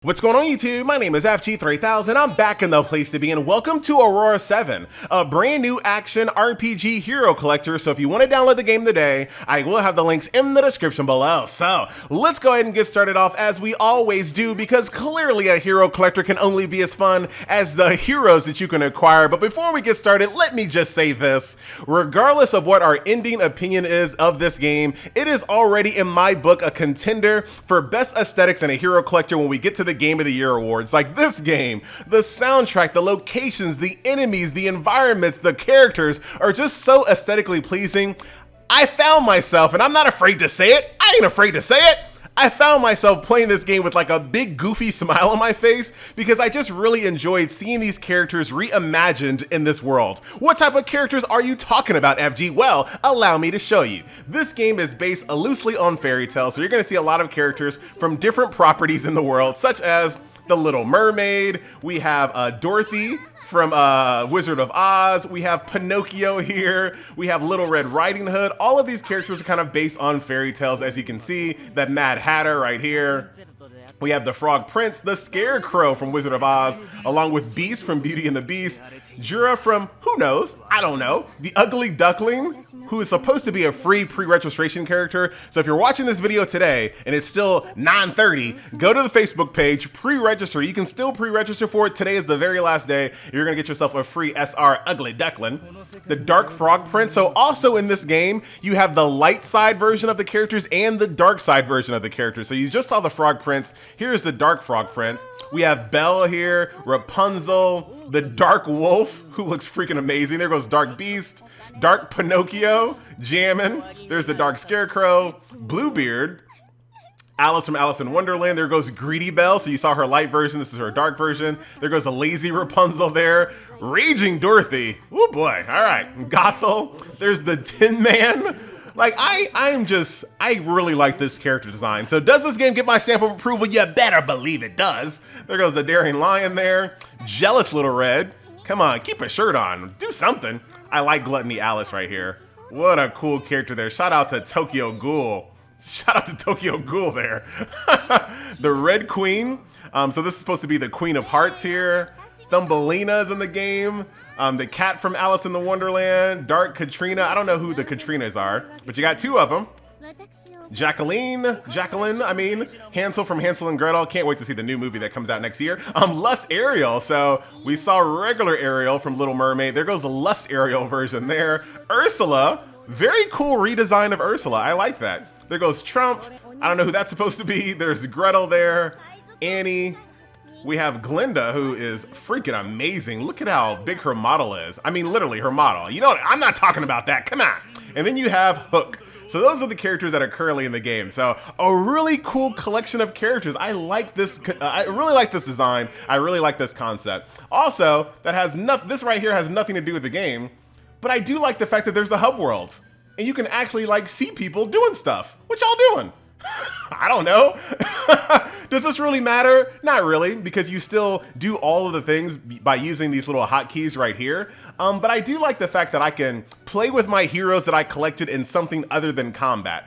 What's going on YouTube? My name is FG3000. I'm back in the place to be and welcome to Aurora 7, a brand new action RPG hero collector. So if you want to download the game today, I will have the links in the description below. So let's go ahead and get started off as we always do, because clearly a hero collector can only be as fun as the heroes that you can acquire. But before we get started, let me just say this. Regardless of what our ending opinion is of this game, it is already in my book a contender for best aesthetics in a hero collector when we get to the Game of the Year awards. Like this game, the soundtrack, the locations, the enemies, the environments, the characters are just so aesthetically pleasing. I found myself, and I'm not afraid to say it, I ain't afraid to say it, I found myself playing this game with like a big goofy smile on my face because I just really enjoyed seeing these characters reimagined in this world. What type of characters are you talking about, FG? Well, allow me to show you. This game is based loosely on fairy tales, so you're going to see a lot of characters from different properties in the world, such as the Little Mermaid. We have Dorothy from Wizard of Oz. We have Pinocchio here. We have Little Red Riding Hood. All of these characters are kind of based on fairy tales, as you can see. The Mad Hatter right here. We have the Frog Prince, the Scarecrow from Wizard of Oz, along with Beast from Beauty and the Beast, Jura from who knows, I don't know, the Ugly Duckling, who is supposed to be a free pre-registration character. So if you're watching this video today and it's still 9:30, go to the Facebook page, pre-register. You can still pre-register for it. Today is the very last day. You're gonna get yourself a free SR Ugly Duckling. The Dark Frog Prince. So also in this game, you have the light side version of the characters and the dark side version of the characters. So you just saw the Frog Prince. Here's the Dark Frog Prince. We have Belle here, Rapunzel, the Dark Wolf, who looks freaking amazing. There goes Dark Beast, Dark Pinocchio, Jammin'. There's the Dark Scarecrow, Bluebeard, Alice from Alice in Wonderland. There goes Greedy Belle. So you saw her light version. This is her dark version. There goes a lazy Rapunzel there. Raging Dorothy. Oh boy. All right. Gothel. There's the Tin Man. Like, I really like this character design. So does this game get my stamp of approval? You better believe it does. There goes the Daring Lion there. Jealous Little Red. Come on, keep a shirt on. Do something. I like Gluttony Alice right here. What a cool character there. Shout out to Tokyo Ghoul. Shout out to Tokyo Ghoul there. The Red Queen. So this is supposed to be the Queen of Hearts here. Thumbelina is in the game. The cat from Alice in the Wonderland. Dark Katrina. I don't know who the Katrinas are, but you got two of them. Jacqueline, Hansel from Hansel and Gretel. Can't wait to see the new movie that comes out next year. Lust Ariel. So we saw regular Ariel from Little Mermaid. There goes the Lust Ariel version there. Ursula. Very cool redesign of Ursula. I like that. There goes Trump. I don't know who that's supposed to be. There's Gretel there. Annie. We have Glinda, who is freaking amazing. Look at how big her model is. I mean, literally her model. You know what? I'm not talking about that. Come on. And then you have Hook. So those are the characters that are currently in the game. So a really cool collection of characters. I like this. I really like this design. I really like this concept. Also, this right here has nothing to do with the game, but I do like the fact that there's the hub world and you can actually like see people doing stuff. What y'all doing? I don't know. Does this really matter? Not really, because you still do all of the things by using these little hotkeys right here. But I do like the fact that I can play with my heroes that I collected in something other than combat.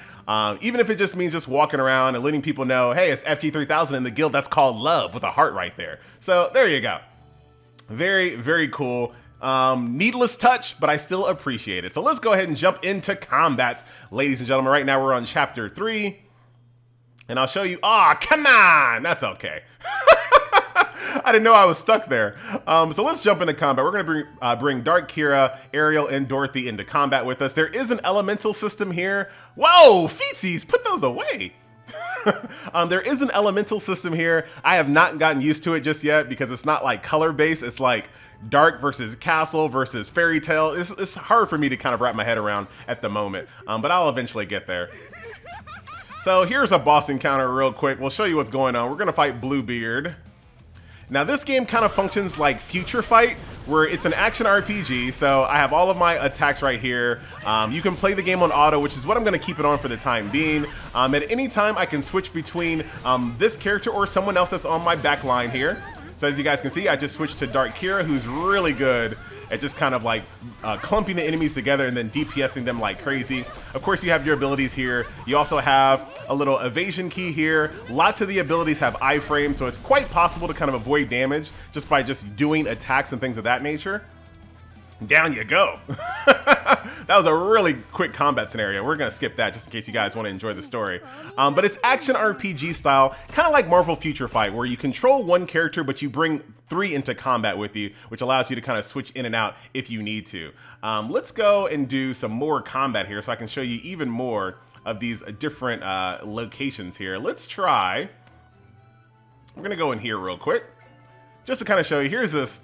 Even if it just means just walking around and letting people know, hey, it's FG3000 in the guild. That's called love with a heart right there. So there you go. Very, very cool. Needless touch, but I still appreciate it. So let's go ahead and jump into combat, ladies and gentlemen. Right now we're on chapter 3. And I'll show you. Oh, come on. That's okay. I didn't know I was stuck there. So let's jump into combat. We're going to bring Dark Kira, Ariel, and Dorothy into combat with us. There is an elemental system here. Whoa, feetsies, put those away. There is an elemental system here. I have not gotten used to it just yet because it's not like color based. It's like dark versus castle versus fairy tale. It's hard for me to kind of wrap my head around at the moment, but I'll eventually get there. So here's a boss encounter real quick. We'll show you what's going on. We're gonna fight Bluebeard. Now this game kind of functions like Future Fight, where it's an action RPG. So I have all of my attacks right here. You can play the game on auto, which is what I'm gonna keep it on for the time being. At any time I can switch between this character or someone else that's on my back line here. So as you guys can see, I just switched to Dark Kira, who's really good at just kind of like clumping the enemies together and then DPSing them like crazy. Of course, you have your abilities here. You also have a little evasion key here. Lots of the abilities have iframes, so it's quite possible to kind of avoid damage just by just doing attacks and things of that nature. Down you go. That was a really quick combat scenario. We're gonna skip that just in case you guys want to enjoy the story. But it's action RPG style, kind of like Marvel Future Fight, where you control one character, but you bring 3 into combat with you, which allows you to kind of switch in and out if you need to. Let's go and do some more combat here so I can show you even more of these different locations here. Let's try. We're gonna go in here real quick, just to kind of show you. Here's this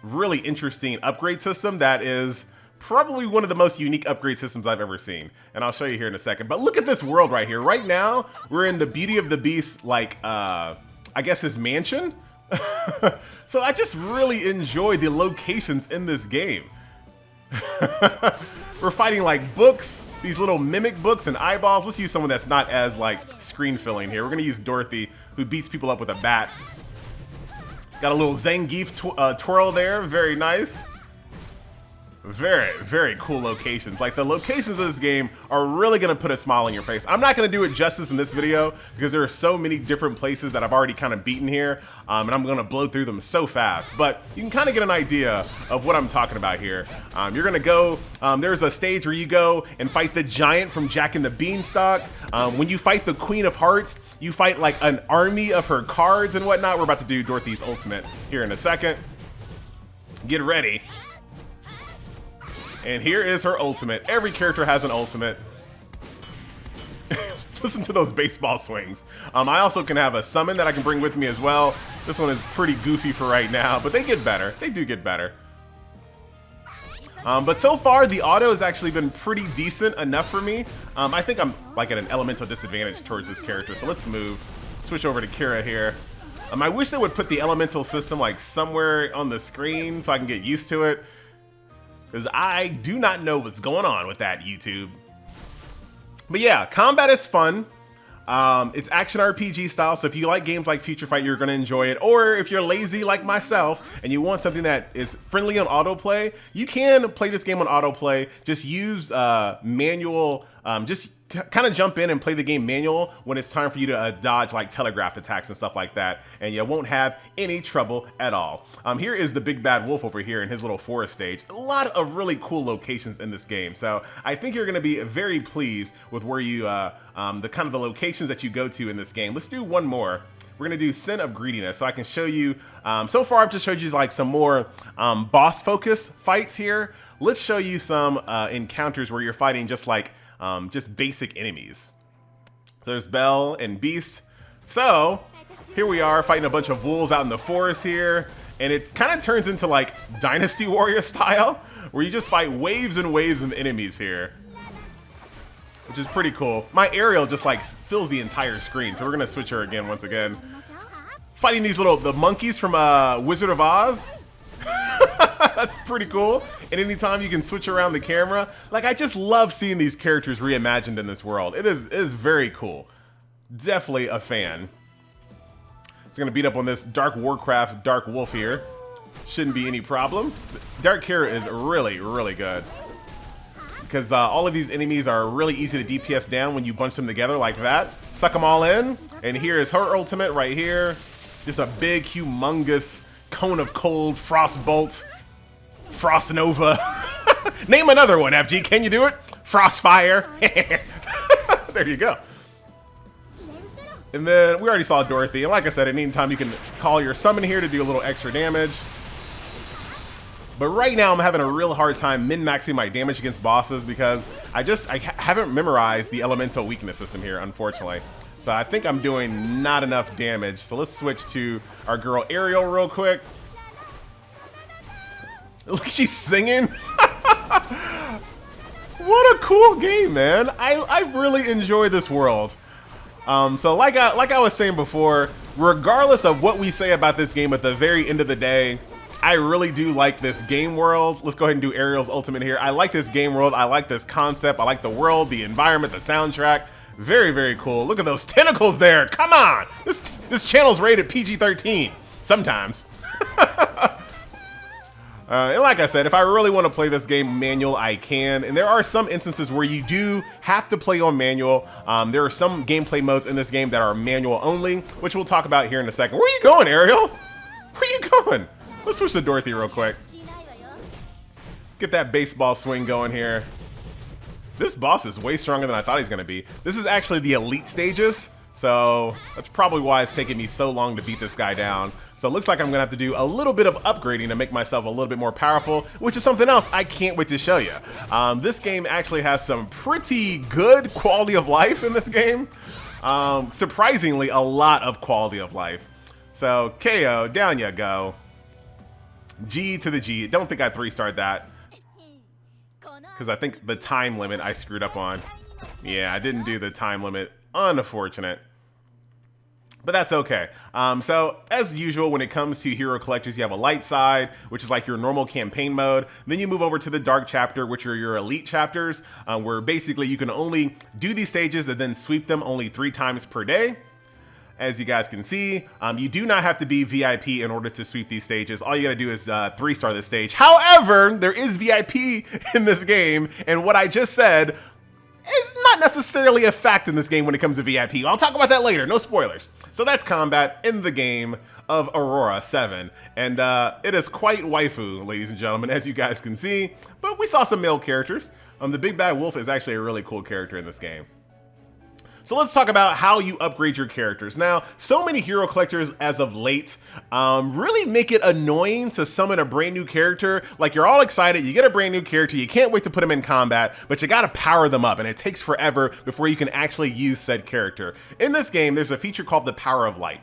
really interesting upgrade system that is probably one of the most unique upgrade systems I've ever seen, and I'll show you here in a second. But look at this world right here. Right now we're in the Beauty of the Beast, like I guess his mansion. So I just really enjoy the locations in this game. We're fighting like books, these little mimic books and eyeballs. Let's use someone that's not as like screen filling here. We're gonna use Dorothy, who beats people up with a bat. Got a little Zangief twirl there, very nice. Very, very cool locations. Like, the locations of this game are really gonna put a smile on your face. I'm not gonna do it justice in this video because there are so many different places that I've already kind of beaten here, and I'm gonna blow through them so fast. But you can kind of get an idea of what I'm talking about here. You're gonna go, there's a stage where you go and fight the giant from Jack and the Beanstalk. When you fight the Queen of Hearts, you fight like an army of her cards and whatnot. We're about to do Dorothy's ultimate here in a second. Get ready. And here is her ultimate. Every character has an ultimate. Listen to those baseball swings. I also can have a summon that I can bring with me as well. This one is pretty goofy for right now, but they get better. They do get better. But so far, the auto has actually been pretty decent enough for me. I think I'm like at an elemental disadvantage towards this character, so let's move. Switch over to Kira here. I wish they would put the elemental system like somewhere on the screen so I can get used to it, because I do not know what's going on with that, YouTube. But yeah, combat is fun. It's action RPG style, so if you like games like Future Fight, you're gonna enjoy it. Or if you're lazy like myself and you want something that is friendly on autoplay, you can play this game on autoplay. Just use manual, just kind of jump in and play the game manual when it's time for you to dodge like telegraph attacks and stuff like that, and you won't have any trouble at all. Here is the big bad wolf over here in his little forest stage. A lot of really cool locations in this game, so I think you're going to be very pleased with where you the kind of the locations that you go to in this game. Let's do one more. We're gonna do Sin of Greediness, so I can show you. So far, I've just showed you like some more boss focus fights here. Let's show you some encounters where you're fighting just like just basic enemies. So there's Belle and Beast. So here we are fighting a bunch of wolves out in the forest here, and it kind of turns into like Dynasty Warrior style, where you just fight waves and waves of enemies here, which is pretty cool. My aerial just like fills the entire screen, so we're gonna switch her again once again. Fighting these the monkeys from Wizard of Oz. That's pretty cool. And anytime you can switch around the camera, like, I just love seeing these characters reimagined in this world. It is very cool. Definitely a fan. It's gonna beat up on this Dark Warcraft Dark Wolf here. Shouldn't be any problem. Dark Kira is really, really good, because all of these enemies are really easy to DPS down when you bunch them together like that. Suck them all in. And here is her ultimate right here. Just a big, humongous cone of cold, Frostbolt, Frost Nova. Name another one, FG. Can you do it? Frostfire. There you go. And then we already saw Dorothy. And like I said, at any time you can call your summon here to do a little extra damage. But right now I'm having a real hard time min-maxing my damage against bosses because I haven't memorized the elemental weakness system here, unfortunately. So I think I'm doing not enough damage. So let's switch to our girl Ariel real quick. Look, she's singing. What a cool game, man. I really enjoy this world. So like I was saying before, regardless of what we say about this game at the very end of the day, I really do like this game world. Let's go ahead and do Ariel's ultimate here. I like this game world. I like this concept. I like the world, the environment, the soundtrack. Very, very cool. Look at those tentacles there. Come on. This channel's rated PG-13 sometimes. And like I said, if I really want to play this game manual, I can. And there are some instances where you do have to play on manual. There are some gameplay modes in this game that are manual only, which we'll talk about here in a second. Where are you going, Ariel? Where are you going? Let's switch to Dorothy real quick. Get that baseball swing going here. This boss is way stronger than I thought he's going to be. This is actually the elite stages. So that's probably why it's taking me so long to beat this guy down. So it looks like I'm gonna have to do a little bit of upgrading to make myself a little bit more powerful, which is something else I can't wait to show you. This game actually has some pretty good quality of life in this game. Surprisingly, a lot of quality of life. So KO, down you go. G to the G. Don't think I 3-starred that, because I think the time limit I screwed up on. Yeah, I didn't do the time limit. Unfortunate. But that's okay. So as usual, when it comes to hero collectors, you have a light side, which is like your normal campaign mode. Then you move over to the dark chapter, which are your elite chapters, where basically you can only do these stages and then sweep them only 3 times per day. As you guys can see, you do not have to be VIP in order to sweep these stages. All you gotta do is 3-star this stage. However, there is VIP in this game, and what I just said is not necessarily a fact in this game when it comes to VIP. I'll talk about that later, no spoilers. So that's combat in the game of Aurora 7. And it is quite waifu, ladies and gentlemen, as you guys can see. But we saw some male characters. The Big Bad Wolf is actually a really cool character in this game. So let's talk about how you upgrade your characters. Now, so many hero collectors as of late really make it annoying to summon a brand new character. Like, you're all excited, you get a brand new character, you can't wait to put them in combat, but you gotta power them up, and it takes forever before you can actually use said character. In this game, there's a feature called the Power of Light.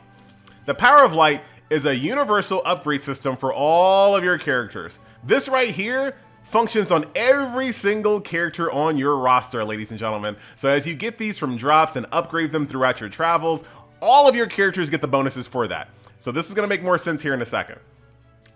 The Power of Light is a universal upgrade system for all of your characters. This right here functions on every single character on your roster, ladies and gentlemen. So as you get these from drops and upgrade them throughout your travels, all of your characters get the bonuses for that. So this is gonna make more sense here in a second.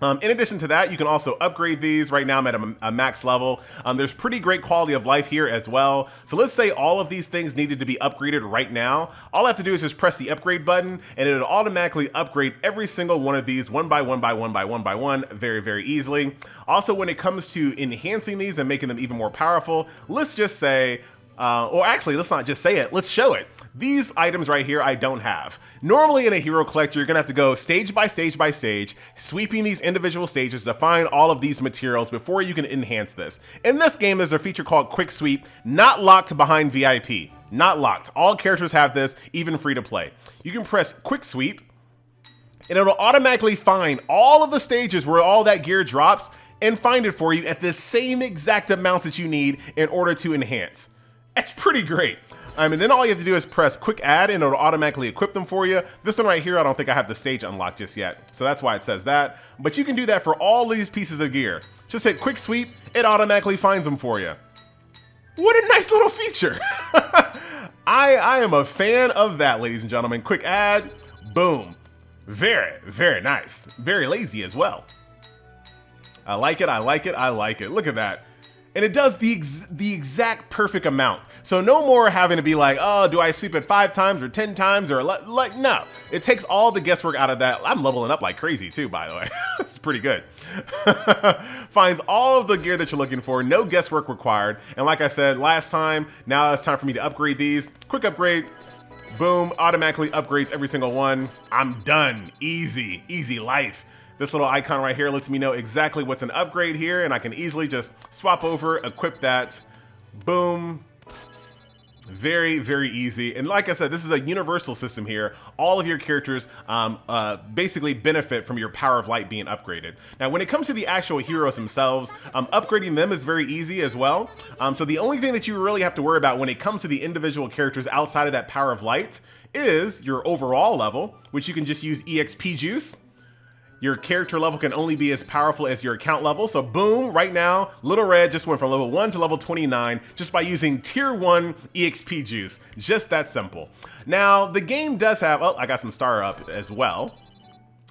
In addition to that, you can also upgrade these. Right now I'm at a max level. There's pretty great quality of life here as well. So let's say all of these things needed to be upgraded right now. All I have to do is just press the upgrade button, and it'll automatically upgrade every single one of these one by one, very, very easily. Also, when it comes to enhancing these and making them even more powerful, let's just say, or actually, let's not just say it, let's show it. These items right here, I don't have. Normally in a hero collector, you're gonna have to go stage by stage by stage, sweeping these individual stages to find all of these materials before you can enhance this. In this game, there's a feature called Quick Sweep, not locked behind VIP. Not locked. All characters have this, even free to play. You can press Quick Sweep, and it'll automatically find all of the stages where all that gear drops and find it for you at the same exact amounts that you need in order to enhance. That's pretty great. And then all you have to do is press Quick Add, and it'll automatically equip them for you. This one right here, I don't think I have the stage unlocked just yet, so that's why it says that. But you can do that for all these pieces of gear. Just hit Quick Sweep, it automatically finds them for you. What a nice little feature. I am a fan of that, ladies and gentlemen. Quick Add, boom. Very, very nice. Very lazy as well. I like it, I like it, I like it. Look at that. And it does the exact perfect amount. So no more having to be like, oh, do I sweep it 5 times or 10 times or like, no. It takes all the guesswork out of that. I'm leveling up like crazy too, by the way. It's pretty good. Finds all of the gear that you're looking for, no guesswork required. And like I said last time, now it's time for me to upgrade these. Quick upgrade, boom, automatically upgrades every single one. I'm done, easy, easy life. This little icon right here lets me know exactly what's an upgrade here, and I can easily just swap over, equip that, boom. Very, very easy. And like I said, this is a universal system here. All of your characters basically benefit from your Power of Light being upgraded. Now, when it comes to the actual heroes themselves, upgrading them is very easy as well. So the only thing that you really have to worry about when it comes to the individual characters outside of that Power of Light is your overall level, which you can just use EXP juice. Your character level can only be as powerful as your account level. So boom, right now, Little Red just went from level 1 to level 29 just by using tier 1 EXP juice. Just that simple. Now, the game does have, oh, I got some star up as well.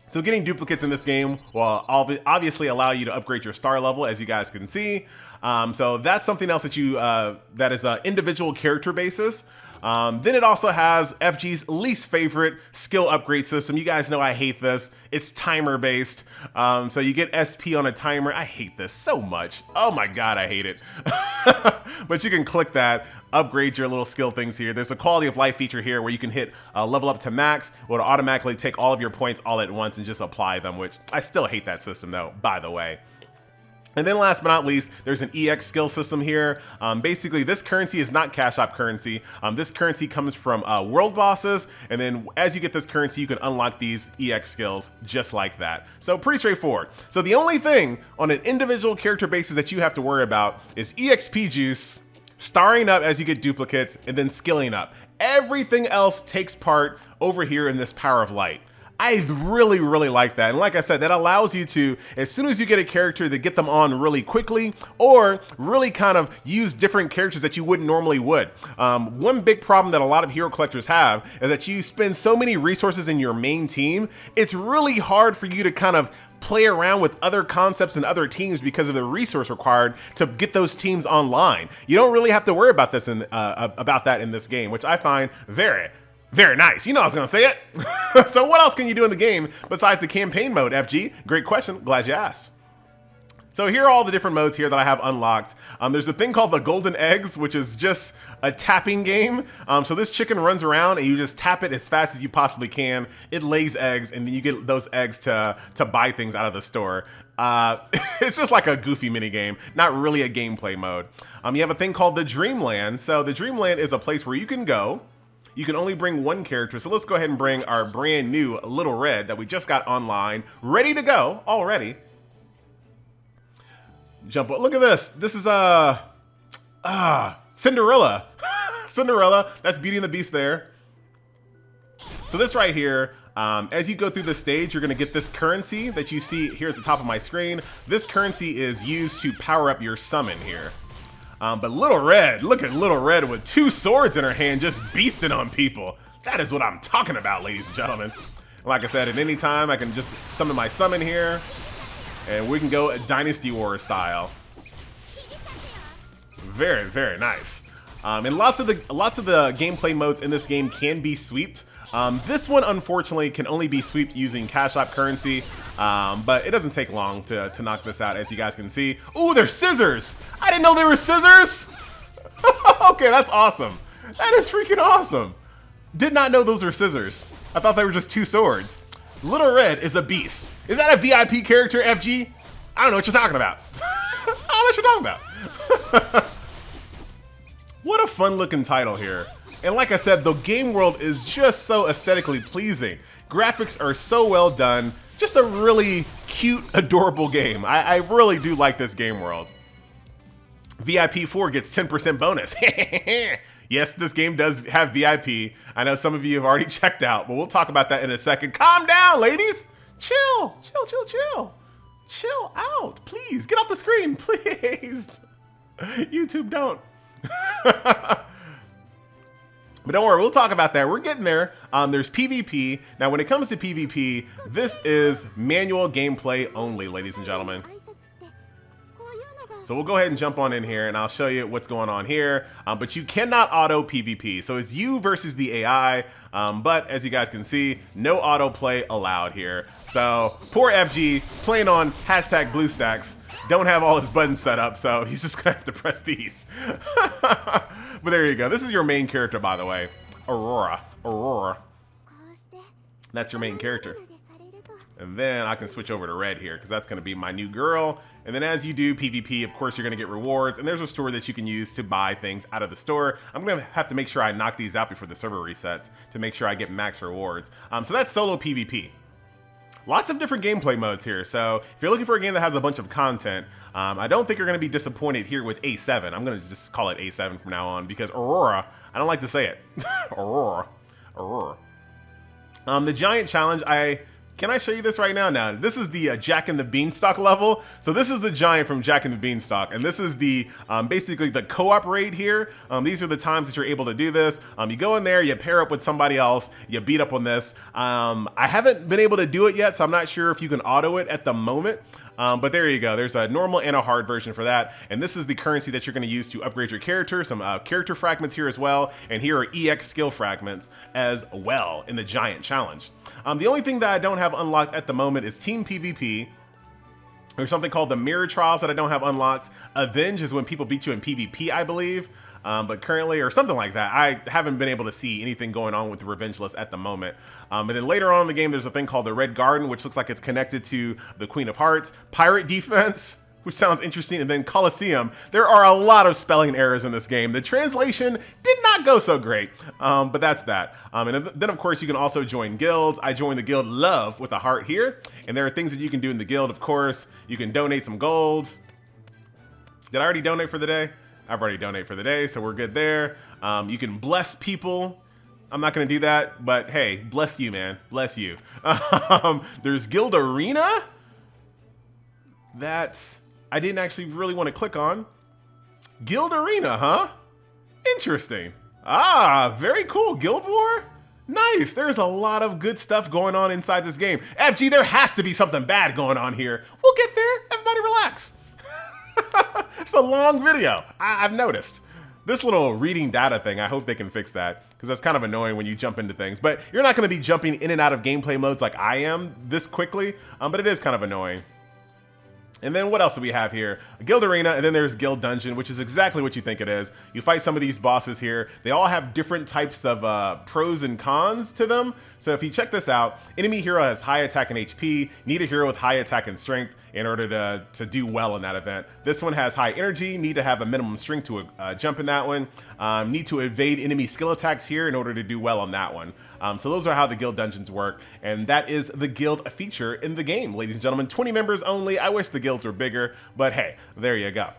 So getting duplicates in this game will obviously allow you to upgrade your star level, as you guys can see. So that's something else that you that is an individual character basis. Then it also has FG's least favorite skill upgrade system. You guys know I hate this. It's timer based. So you get SP on a timer. I hate this so much. Oh my God, I hate it. But you can click that, upgrade your little skill things here. There's a quality of life feature here where you can hit level up to max. It'll automatically take all of your points all at once and just apply them, which I still hate that system though, by the way. And then last but not least, there's an EX skill system here. Basically, this currency is not cash shop currency. This currency comes from world bosses, and then as you get this currency, you can unlock these EX skills just like that. So pretty straightforward. So the only thing on an individual character basis that you have to worry about is EXP juice, starring up as you get duplicates, and then skilling up. Everything else takes part over here in this Power of Light. I really, really like that. And like I said, that allows you to, as soon as you get a character, to get them on really quickly or really kind of use different characters that you wouldn't normally would. One big problem that a lot of hero collectors have is that you spend so many resources in your main team, it's really hard for you to kind of play around with other concepts and other teams because of the resource required to get those teams online. You don't really have to worry about this about that in this game, which I find very nice. You know I was gonna say it. So what else can you do in the game besides the campaign mode, FG? Great question, glad you asked. So here are all the different modes here that I have unlocked. There's a thing called the golden eggs, which is just a tapping game. So this chicken runs around and you just tap it as fast as you possibly can. It lays eggs and then you get those eggs to buy things out of the store. It's just like a goofy mini game, not really a gameplay mode. You have a thing called the Dreamland. So the Dreamland is a place where you can go. You can only bring one character, so let's go ahead and bring our brand new Little Red that we just got online, ready to go already. Jump up. Look at this. This is Cinderella. Cinderella. That's Beauty and the Beast there. So this right here, as you go through the stage, you're gonna get this currency that you see here at the top of my screen. This currency is used to power up your summon here. But Little Red, look at Little Red with 2 swords in her hand, just beasting on people. That is what I'm talking about, ladies and gentlemen. Like I said, at any time, I can just summon my summon here, and we can go Dynasty War style. Very nice. And lots of the gameplay modes in this game can be sweeped. This one, unfortunately, can only be sweeped using cash shop currency, but it doesn't take long to knock this out, as you guys can see. Ooh, there's scissors! I didn't know there were scissors! Okay, that's awesome. That is freaking awesome. Did not know those were scissors. I thought they were just 2 swords. Little Red is a beast. Is that a VIP character, FG? I don't know what you're talking about. I don't know what you're talking about. What a fun looking title here. And like I said, the game world is just so aesthetically pleasing. Graphics are so well done. Just a really cute, adorable game. I really do like this game world. VIP 4 gets 10% bonus. Yes, this game does have VIP. I know some of you have already checked out, but we'll talk about that in a second. Calm down, ladies. Chill. Chill out, please. Get off the screen, please. YouTube, don't. But don't worry, we'll talk about that. We're getting there. There's PvP. Now, when it comes to PvP, this is manual gameplay only, ladies and gentlemen. So we'll go ahead and jump on in here, and I'll show you what's going on here. But you cannot auto PvP. So it's you versus the AI. But as you guys can see, no auto play allowed here. So poor FG playing on #BlueStacks. Don't have all his buttons set up, so he's just gonna have to press these. But there you go. This is your main character, by the way. Aurora. That's your main character. And then I can switch over to Red here, because that's gonna be my new girl. And then as you do PvP, of course, you're gonna get rewards. And there's a store that you can use to buy things out of the store. I'm gonna have to make sure I knock these out before the server resets to make sure I get max rewards. So that's solo PvP. Lots of different gameplay modes here, so if you're looking for a game that has a bunch of content, I don't think you're going to be disappointed here with A7. I'm going to just call it A7 from now on, because Aurora, I don't like to say it. Aurora. The giant challenge, I Can I show you this right now? Now, this is the Jack and the Beanstalk level. So this is the giant from Jack and the Beanstalk, and this is the basically the co-op raid here. These are the times that you're able to do this. You go in there, you pair up with somebody else, you beat up on this. I haven't been able to do it yet, so I'm not sure if you can auto it at the moment. But there you go. There's a normal and a hard version for that. And this is the currency that you're going to use to upgrade your character. Some character fragments here as well. And here are EX skill fragments as well in the giant challenge. The only thing that I don't have unlocked at the moment is Team PvP. There's something called the Mirror Trials that I don't have unlocked. Avenge is when people beat you in PvP, I believe. But currently, or something like that, I haven't been able to see anything going on with the Revenge list at the moment. And then later on in the game, there's a thing called the Red Garden, which looks like it's connected to the Queen of Hearts. Pirate Defense, which sounds interesting, and then Colosseum. There are a lot of spelling errors in this game. The translation did not go so great, but that's that. And then, of course, you can also join guilds. I joined the guild Love with a heart here, and there are things that you can do in the guild, of course. You can donate some gold. Did I already donate for the day? I've already donated for the day, so we're good there. You can bless people. I'm not going to do that, but hey, bless you, man. Bless you. There's Guild Arena. That's, I didn't actually really want to click on. Guild Arena, huh? Interesting. Ah, very cool. Guild War? Nice. There's a lot of good stuff going on inside this game. FG, there has to be something bad going on here. We'll get there. Everybody relax. It's a long video. I've noticed. This little reading data thing, I hope they can fix that, because that's kind of annoying when you jump into things. But you're not going to be jumping in and out of gameplay modes like I am this quickly, but it is kind of annoying. And then what else do we have here? A Guild Arena, and then there's Guild Dungeon, which is exactly what you think it is. You fight some of these bosses here. They all have different types of pros and cons to them. So if you check this out, enemy hero has high attack and HP, need a hero with high attack and strength in order to do well in that event. This one has high energy, need to have a minimum strength to jump in that one. Need to evade enemy skill attacks here in order to do well on that one. So those are how the guild dungeons work, and that is the guild feature in the game, ladies and gentlemen. 20 members only. I wish the guilds were bigger, but hey, there you go.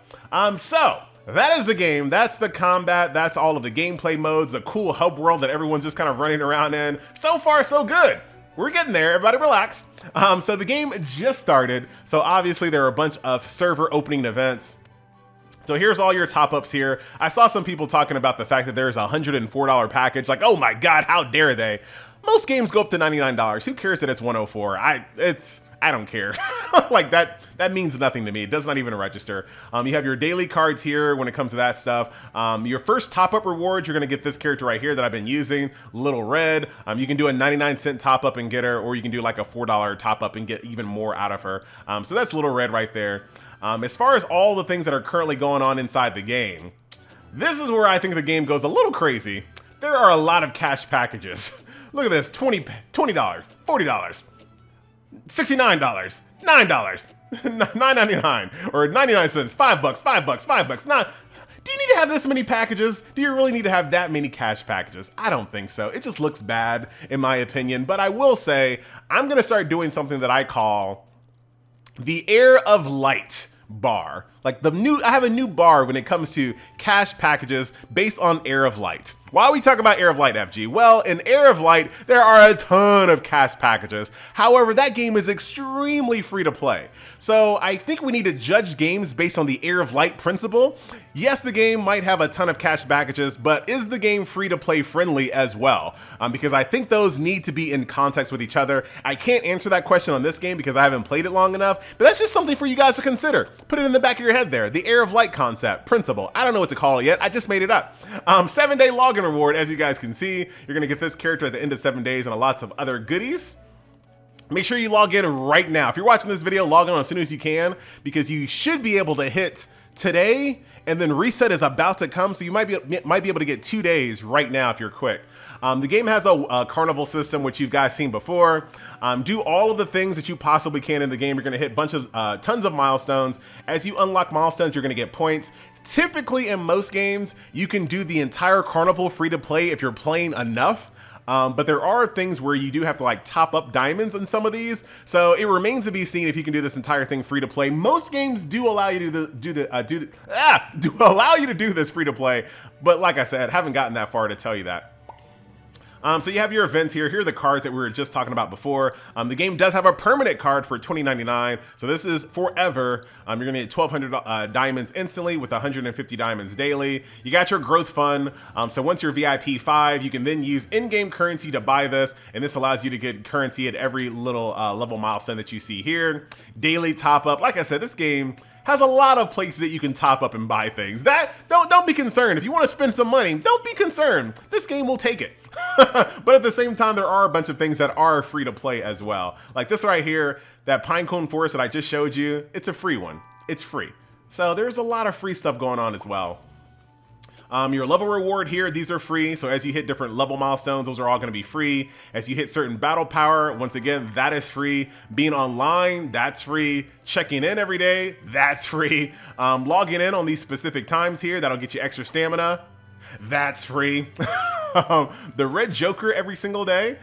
So that is the game. That's the combat. That's all of the gameplay modes, the cool hub world that everyone's just kind of running around in. So far, so good. We're getting there. Everybody relax. So the game just started. So obviously there are a bunch of server opening events. So here's all your top-ups here. I saw some people talking about the fact that there's a $104 package. Like, oh my God, how dare they? Most games go up to $99. Who cares that it's $104? I don't care. Like that means nothing to me. It does not even register. You have your daily cards here when it comes to that stuff. Your first top-up rewards, you're gonna get this character right here that I've been using, Little Red. You can do a 99-cent top-up and get her, or you can do like a $4 top-up and get even more out of her. So that's Little Red right there. As far as all the things that are currently going on inside the game, this is where I think the game goes a little crazy. There are a lot of cash packages. Look at this, $20, $40, $69, $9, $9.99, or 99 cents, $5, $5. Now, do you need to have this many packages? Do you really need to have that many cash packages? I don't think so. It just looks bad, in my opinion. But I will say, I'm gonna start doing something that I call the Air of Light bar. Like I have a new bar when it comes to cash packages based on Air of Light. Why are we talking about Air of Light, FG? Well, in Air of Light, there are a ton of cash packages. However, that game is extremely free to play. So I think we need to judge games based on the Air of Light principle. Yes, the game might have a ton of cash packages, but is the game free to play friendly as well? Because I think those need to be in context with each other. I can't answer that question on this game because I haven't played it long enough, but that's just something for you guys to consider. Put it in the back of your head there. The Air of Light concept, principle. I don't know what to call it yet. I just made it up. 7-day login reward, as you guys can see. You're gonna get this character at the end of 7 days and lots of other goodies. Make sure you log in right now. If you're watching this video, log on as soon as you can, because you should be able to hit today, and then reset is about to come, so you might be able to get 2 days right now if you're quick. The game has a carnival system, which you guys seen before. Do all of the things that you possibly can in the game. You're gonna hit tons of milestones. As you unlock milestones, you're gonna get points. Typically, in most games, you can do the entire carnival free to play if you're playing enough. But there are things where you do have to like top up diamonds in some of these. So it remains to be seen if you can do this entire thing free to play. Most games do allow you to do this free to play. But like I said, haven't gotten that far to tell you that. So you have your events here. Here are the cards that we were just talking about before. The game does have a permanent card for $20.99. So this is forever. You're going to get 1,200 diamonds instantly with 150 diamonds daily. You got your growth fund. So once you're VIP 5, you can then use in-game currency to buy this. And this allows you to get currency at every little level milestone that you see here. Daily top up. Like I said, this game has a lot of places that you can top up and buy things. Don't be concerned. If you want to spend some money, don't be concerned. This game will take it. But at the same time, there are a bunch of things that are free to play as well. Like this right here, that Pinecone Forest that I just showed you, it's a free one. It's free. So there's a lot of free stuff going on as well. Your level reward here, these are free. So as you hit different level milestones, those are all going to be free. As you hit certain battle power, once again, that is free. Being online, that's free. Checking in every day, that's free. Logging in on these specific times here, that'll get you extra stamina. That's free. The red Joker every single day,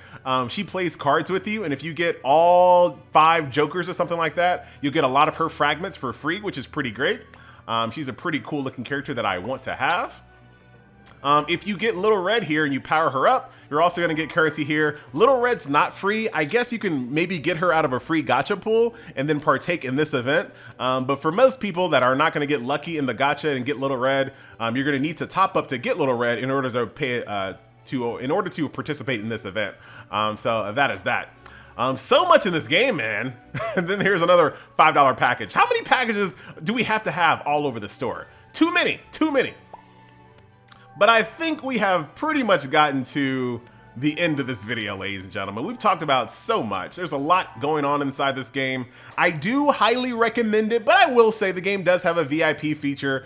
she plays cards with you, and if you get all 5 Jokers or something like that, you'll get a lot of her fragments for free, which is pretty great. She's a pretty cool looking character that I want to have. If you get Little Red here and you power her up, you're also going to get currency here. Little Red's not free. I guess you can maybe get her out of a free gacha pool and then partake in this event. But for most people that are not going to get lucky in the gacha and get Little Red, you're going to need to top up to get Little Red in order to pay in order to participate in this event. So that is that. So much in this game, man. And then here's another $5 package. How many packages do we have to have all over the store? Too many, too many. But I think we have pretty much gotten to the end of this video, ladies and gentlemen. We've talked about so much. There's a lot going on inside this game. I do highly recommend it, but I will say the game does have a VIP feature.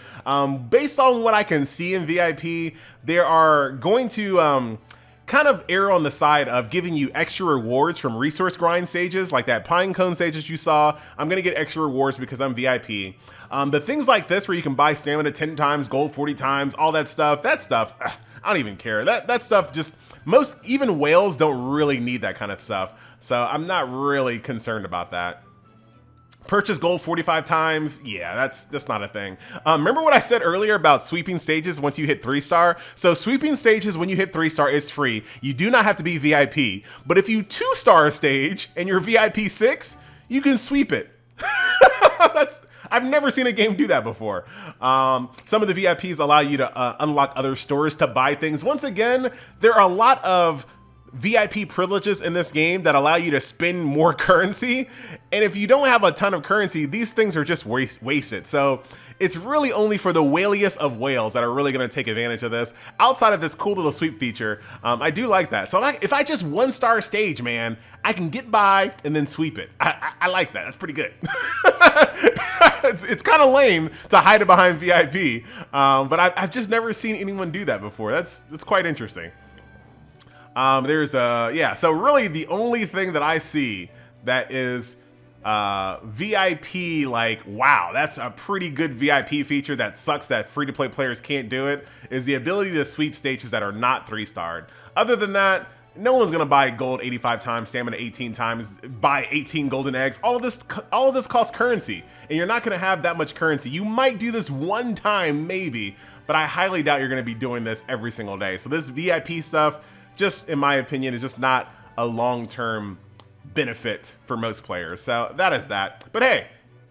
Based on what I can see in VIP, they are going to kind of err on the side of giving you extra rewards from resource grind stages, like that Pinecone stages you saw. I'm gonna get extra rewards because I'm VIP. But things like this where you can buy stamina 10 times, gold 40 times, all that stuff, I don't even care. That stuff just, even whales don't really need that kind of stuff. So I'm not really concerned about that. Purchase gold 45 times. Yeah, that's not a thing. Remember what I said earlier about sweeping stages once you hit 3-star? So sweeping stages when you hit 3-star is free. You do not have to be VIP. But if you 2-star a stage and you're VIP 6, you can sweep it. I've never seen a game do that before. Some of the VIPs allow you to unlock other stores to buy things. Once again, there are a lot of VIP privileges in this game that allow you to spend more currency. And if you don't have a ton of currency, these things are just wasted. So it's really only for the whaliest of whales that are really going to take advantage of this. Outside of this cool little sweep feature, I do like that. So if I just 1-star stage, man, I can get by and then sweep it. I like that. That's pretty good. It's kind of lame to hide it behind VIP, but I've just never seen anyone do that before. That's quite interesting. So really the only thing that I see that is VIP, like, wow, that's a pretty good VIP feature that sucks that free-to-play players can't do it, is the ability to sweep stages that are not 3-starred. Other than that, no one's gonna buy gold 85 times, stamina 18 times, buy 18 golden eggs. All of this costs currency, and you're not gonna have that much currency. You might do this one time, maybe, but I highly doubt you're gonna be doing this every single day. So this VIP stuff, just in my opinion, is just not a long-term benefit for most players. So that is that. But hey,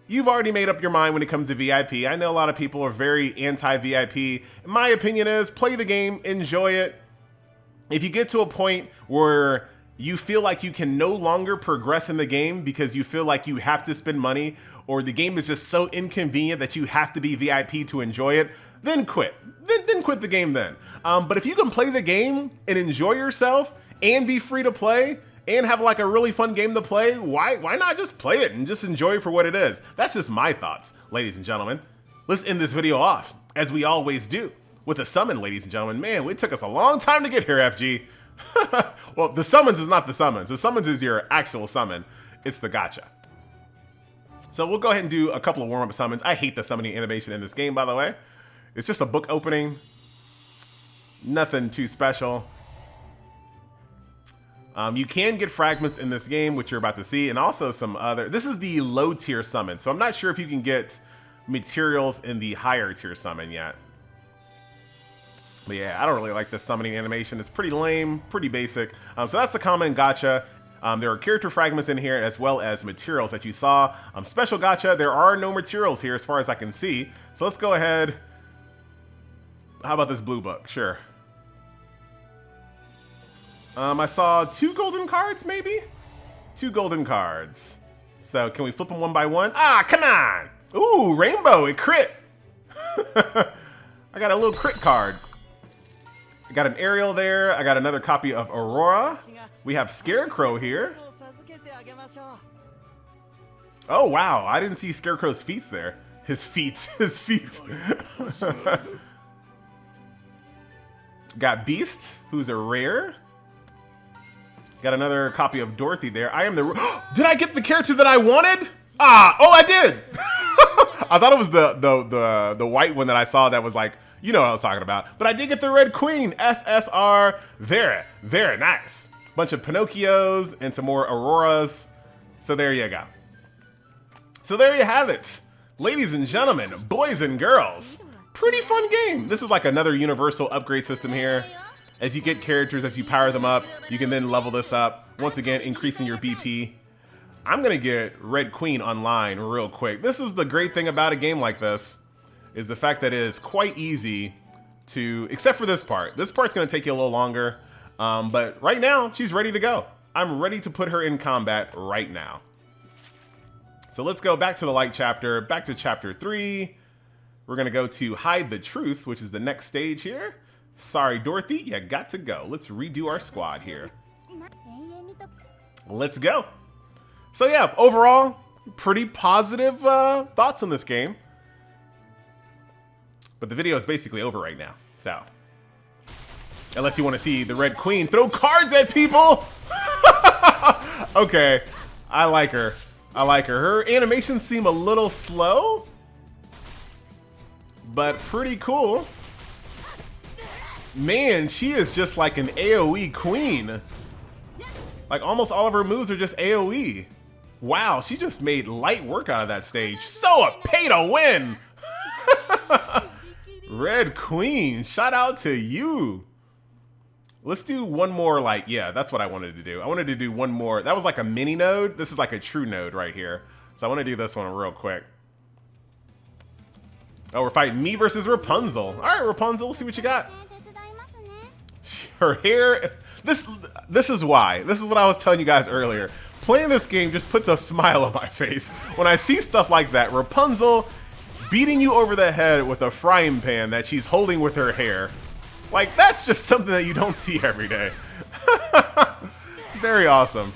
you've already made up your mind when it comes to VIP. I know a lot of people are very anti-VIP. My opinion is play the game, enjoy it. If you get to a point where you feel like you can no longer progress in the game because you feel like you have to spend money, or the game is just so inconvenient that you have to be VIP to enjoy it, then quit. Then quit the game then. But if you can play the game and enjoy yourself and be free to play and have like a really fun game to play, why not just play it and just enjoy it for what it is? That's just my thoughts, ladies and gentlemen. Let's end this video off, as we always do, with a summon, ladies and gentlemen. Man, it took us a long time to get here, FG. Well, the summons is not the summons. The summons is your actual summon. It's the gacha. So we'll go ahead and do a couple of warm-up summons. I hate the summoning animation in this game, by the way. It's just a book opening. Nothing too special. You can get fragments in this game, which you're about to see, and also some other. This is the low tier summon, so I'm not sure if you can get materials in the higher tier summon yet. But yeah, I don't really like this summoning animation. It's pretty lame, pretty basic. So that's the common gacha. There are character fragments in here as well as materials that you saw. Special gacha, there are no materials here as far as I can see. So let's go ahead. How about this blue book? Sure. I saw 2 golden cards, maybe? 2 golden cards. So can we flip them one by one? Ah, come on! Ooh, rainbow, it crit! I got a little crit card. I got an Ariel there. I got another copy of Aurora. We have Scarecrow here. Oh, wow. I didn't see Scarecrow's feet there. His feet. His feet. Got Beast, who's a rare. Got another copy of Dorothy there. I am the... Did I get the character that I wanted? Ah, oh, I did. I thought it was the white one that I saw that was like, you know what I was talking about. But I did get the Red Queen, SSR. Very, very nice. Bunch of Pinocchios and some more Auroras. So there you go. So there you have it. Ladies and gentlemen, boys and girls. Pretty fun game. This is like another universal upgrade system here. As you get characters, as you power them up, you can then level this up. Once again, increasing your BP. I'm gonna get Red Queen online real quick. This is the great thing about a game like this, is the fact that it is quite easy to, except for this part. This part's gonna take you a little longer, but right now, she's ready to go. I'm ready to put her in combat right now. So let's go back to the light chapter, back to chapter 3. We're gonna go to Hide the Truth, which is the next stage here. Sorry, Dorothy, you got to go. Let's redo our squad here. Let's go. So yeah, overall, pretty positive thoughts on this game. But the video is basically over right now, so. Unless you want to see the Red Queen throw cards at people. Okay, I like her. I like her. Her animations seem a little slow, but pretty cool. Man, she is just like an AoE queen. Like almost all of her moves are just AoE. Wow, she just made light work out of that stage. So a pay to win. Red Queen, shout out to you. Let's do one more, like, yeah, that's what I wanted to do. I wanted to do one more. That was like a mini node. This is like a true node right here. So I want to do this one real quick. Oh, we're fighting me versus Rapunzel. All right, Rapunzel, let's see what you got. Her hair, this is why. This is what I was telling you guys earlier. Playing this game just puts a smile on my face. When I see stuff like that, Rapunzel beating you over the head with a frying pan that she's holding with her hair. Like, that's just something that you don't see every day. Very awesome.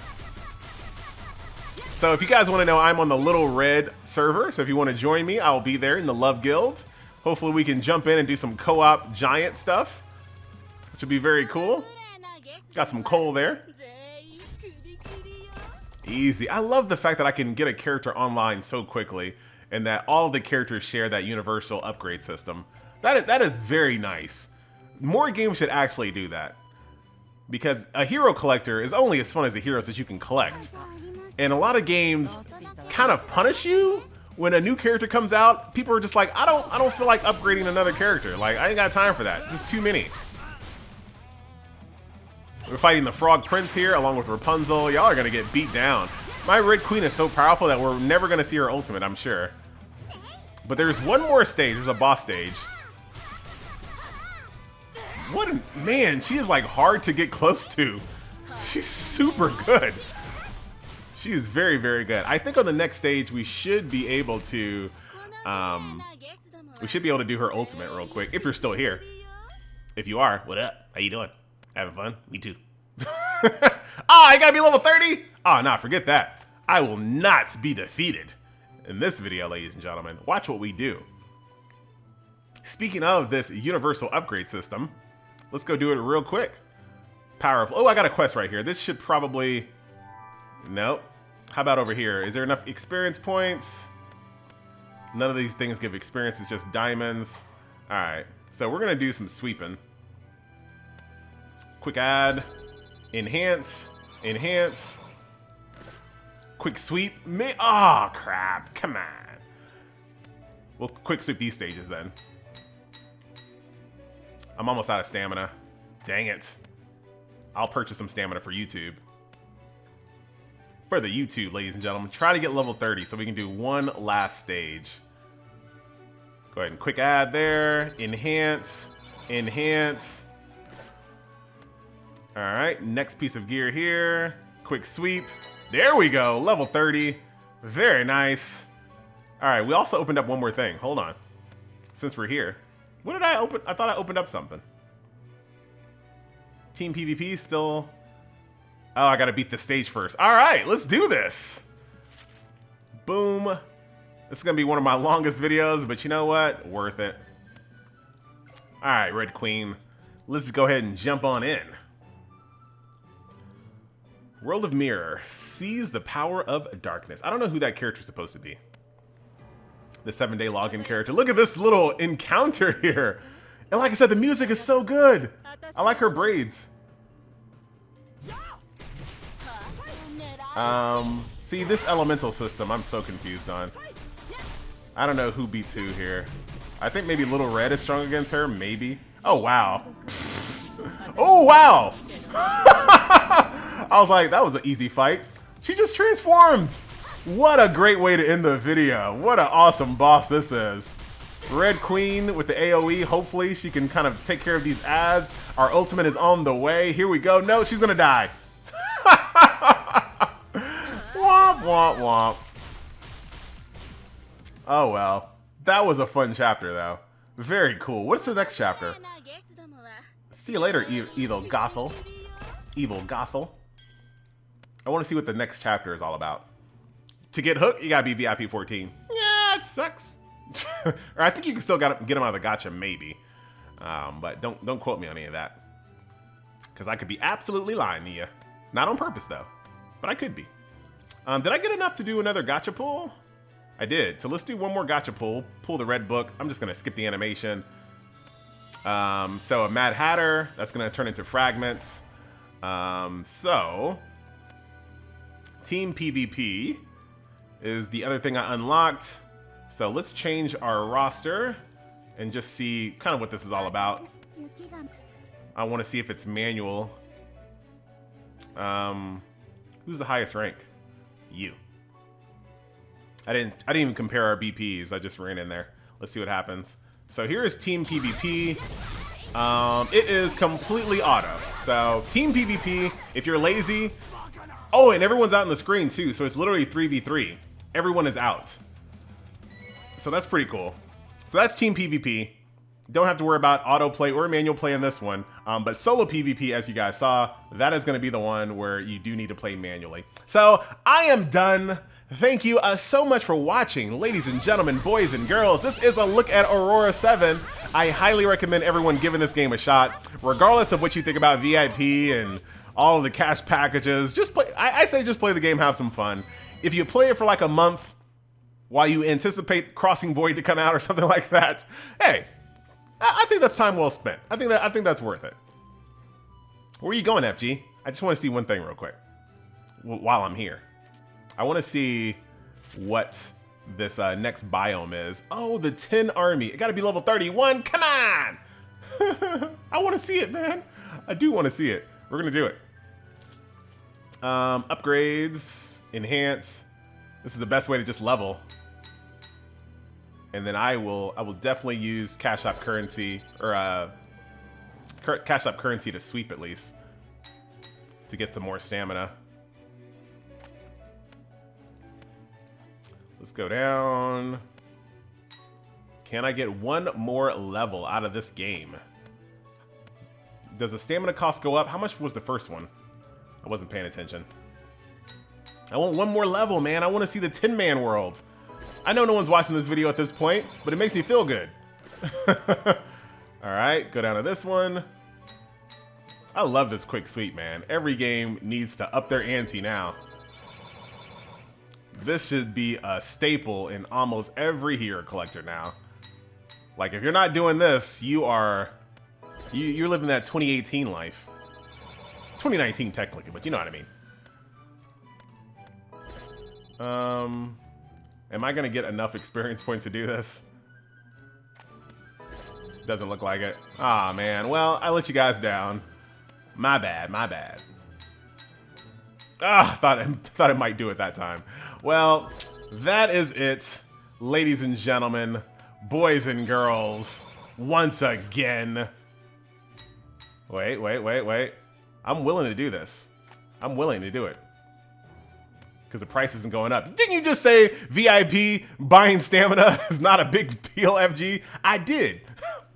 So if you guys want to know, I'm on the Little Red server. So if you want to join me, I'll be there in the Love Guild. Hopefully we can jump in and do some co-op giant stuff, which would be very cool. Got some coal there. Easy. I love the fact that I can get a character online so quickly and that all of the characters share that universal upgrade system. That is very nice. More games should actually do that, because a hero collector is only as fun as the heroes that you can collect. And a lot of games kind of punish you when a new character comes out. People are just like, I don't feel like upgrading another character. Like, I ain't got time for that. Just too many. We're fighting the Frog Prince here along with Rapunzel. Y'all are gonna get beat down. My Red Queen is so powerful that we're never gonna see her ultimate, I'm sure. But there's one more stage. There's a boss stage. What a, man, she is like hard to get close to. She's super good. She is very, very good. I think on the next stage we should be able to do her ultimate real quick, if you're still here. If you are, what up? How you doing? Having fun? Me too. I gotta be level 30? Oh, nah, forget that. I will not be defeated in this video, ladies and gentlemen. Watch what we do. Speaking of this universal upgrade system, let's go do it real quick. Powerful. Oh, I got a quest right here. This should probably... Nope. How about over here? Is there enough experience points? None of these things give experience. It's just diamonds. All right. So we're going to do some sweeping. Quick add. Enhance. Enhance. Quick sweep. Oh, crap. Come on. We'll quick sweep these stages then. I'm almost out of stamina. Dang it. I'll purchase some stamina for YouTube. For the YouTube, ladies and gentlemen. Try to get level 30 so we can do one last stage. Go ahead and quick add there. Enhance. Enhance. Alright, next piece of gear here. Quick sweep. There we go. Level 30. Very nice. Alright, we also opened up one more thing. Hold on. Since we're here. What did I open? I thought I opened up something. Team PvP still... Oh, I gotta beat the stage first. Alright, let's do this. Boom. This is gonna be one of my longest videos, but you know what? Worth it. Alright, Red Queen. Let's just go ahead and jump on in. World of Mirror. Sees the power of darkness. I don't know who that character is supposed to be. The 7-day login character. Look at this little encounter here. And like I said, the music is so good. I like her braids. See, this elemental system, I'm so confused on. I don't know who beats who here. I think maybe Little Red is strong against her, maybe. Oh, wow. Oh, wow. I was like, that was an easy fight. She just transformed. What a great way to end the video. What an awesome boss this is. Red Queen with the AoE. Hopefully she can kind of take care of these ads. Our ultimate is on the way. Here we go. No, she's going to die. Womp, womp, womp. Oh, well. That was a fun chapter, though. Very cool. What's the next chapter? See you later, evil GOTHEL. Evil GOTHEL. I want to see what the next chapter is all about. To get hooked, you gotta be VIP 14. Yeah, it sucks. Or I think you can still get them out of the gacha, maybe. But don't quote me on any of that. Because I could be absolutely lying to you. Not on purpose, though. But I could be. Did I get enough to do another gacha pull? I did. So let's do one more gacha pull. Pull the red book. I'm just going to skip the animation. So a Mad Hatter. That's going to turn into fragments. So Team PvP is the other thing I unlocked. So let's change our roster and just see kind of what this is all about. I want to see if it's manual. Who's the highest rank? You. I didn't even compare our BPs. I just ran in there. Let's see what happens. So here is Team PvP. It is completely auto. So Team PvP, if you're lazy. Oh, and everyone's out on the screen too. So it's literally 3v3. Everyone is out. So that's pretty cool. So that's Team PvP. Don't have to worry about auto play or manual play in this one. But solo PvP, as you guys saw, that is going to be the one where you do need to play manually. So I am done. Thank you so much for watching, ladies and gentlemen, boys and girls. This is a look at Aurora 7. I highly recommend everyone giving this game a shot, regardless of what you think about VIP and all of the cash packages. Just play. I say just play the game, have some fun. If you play it for like a month while you anticipate Crossing Void to come out or something like that, hey, I think that's time well spent. I think that's worth it. Where are you going, FG? I just want to see one thing real quick while I'm here. I want to see what this next biome is. Oh, the 10 army. It got to be level 31. Come on. I want to see it, man. I do want to see it. We're going to do it. Upgrades, enhance. This is the best way to just level. And then I will definitely use Cash App currency or Cash App currency to sweep at least to get some more stamina. Let's go down. Can I get one more level out of this game? Does the stamina cost go up? How much was the first one? I wasn't paying attention. I want one more level, man. I want to see the Tin Man world. I know no one's watching this video at this point, but it makes me feel good. All right, go down to this one. I love this quick sweep, man. Every game needs to up their ante now. This should be a staple in almost every hero collector now. Like, if you're not doing this, you're living that 2018 life. 2019 technically, but you know what I mean. Am I gonna get enough experience points to do this? Doesn't look like it. Aw, man. Well, I let you guys down. My bad, my bad. Ah, thought it might do it that time. Well, that is it, ladies and gentlemen, boys and girls, once again. Wait. I'm willing to do this. I'm willing to do it. Because the price isn't going up. Didn't you just say VIP buying stamina is not a big deal, FG? I did.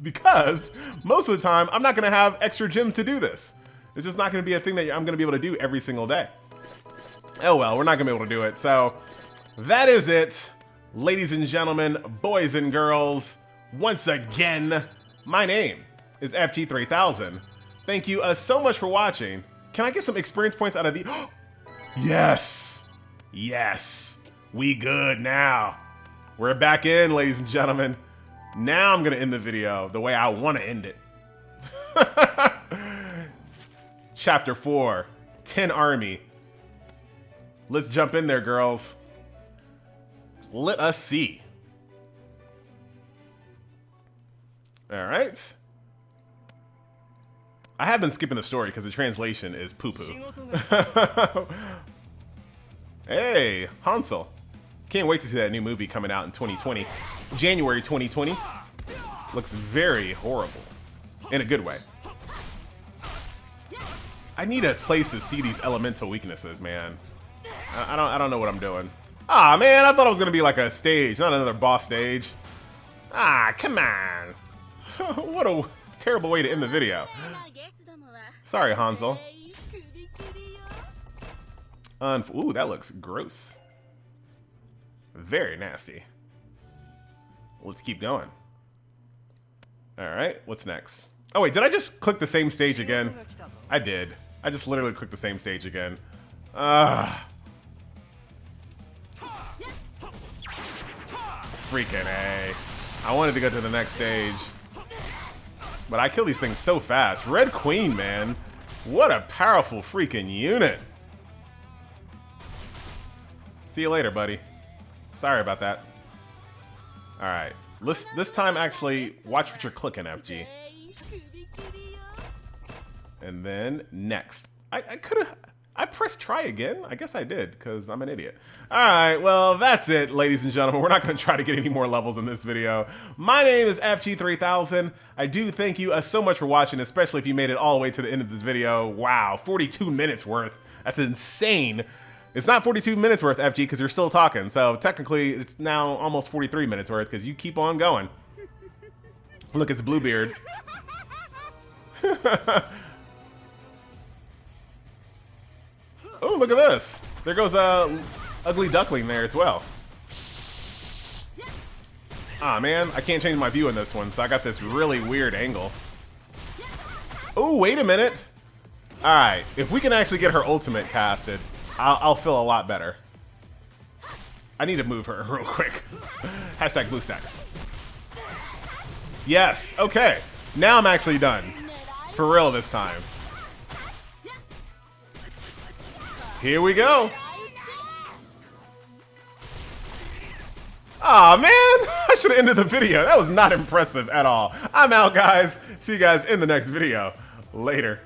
Because most of the time, I'm not going to have extra gems to do this. It's just not going to be a thing that I'm going to be able to do every single day. Oh well, we're not going to be able to do it. So that is it, ladies and gentlemen, boys and girls. Once again, my name is FG3000. Thank you so much for watching. Can I get some experience points out of the... Yes! Yes! We good now. We're back in, ladies and gentlemen. Now I'm going to end the video the way I want to end it. Chapter 4, 10 Army. Let's jump in there, girls. Let us see. All right. I have been skipping the story because the translation is poo-poo. Hey, Hansel. Can't wait to see that new movie coming out in 2020. January 2020. Looks very horrible. In a good way. I need a place to see these elemental weaknesses, man. I don't know what I'm doing. Ah, man, I thought it was gonna be like a stage, not another boss stage. Ah, come on. What a terrible way to end the video. Sorry, Hansel. Ooh, that looks gross. Very nasty. Let's keep going. All right, what's next? Oh wait, did I just click the same stage again? I did. I just literally clicked the same stage again. Freaking A. I wanted to go to the next stage. But I kill these things so fast. Red Queen, man. What a powerful freaking unit. See you later, buddy. Sorry about that. Alright. This time, actually, watch what you're clicking, FG. And then, next. I pressed try again? I guess I did, because I'm an idiot. Alright, well, that's it, ladies and gentlemen. We're not going to try to get any more levels in this video. My name is FG3000. I do thank you so much for watching, especially if you made it all the way to the end of this video. Wow, 42 minutes worth. That's insane. It's not 42 minutes worth, FG, because you're still talking. So technically, it's now almost 43 minutes worth, because you keep on going. Look, it's Bluebeard. Oh, look at this. There goes Ugly Duckling there as well. Ah, man, I can't change my view in this one, so I got this really weird angle. Oh, wait a minute. All right, if we can actually get her ultimate casted, I'll feel a lot better. I need to move her real quick. Hashtag BlueStacks. Yes, okay. Now I'm actually done. For real this time. Here we go. Aw, man. I should have ended the video. That was not impressive at all. I'm out, guys. See you guys in the next video. Later.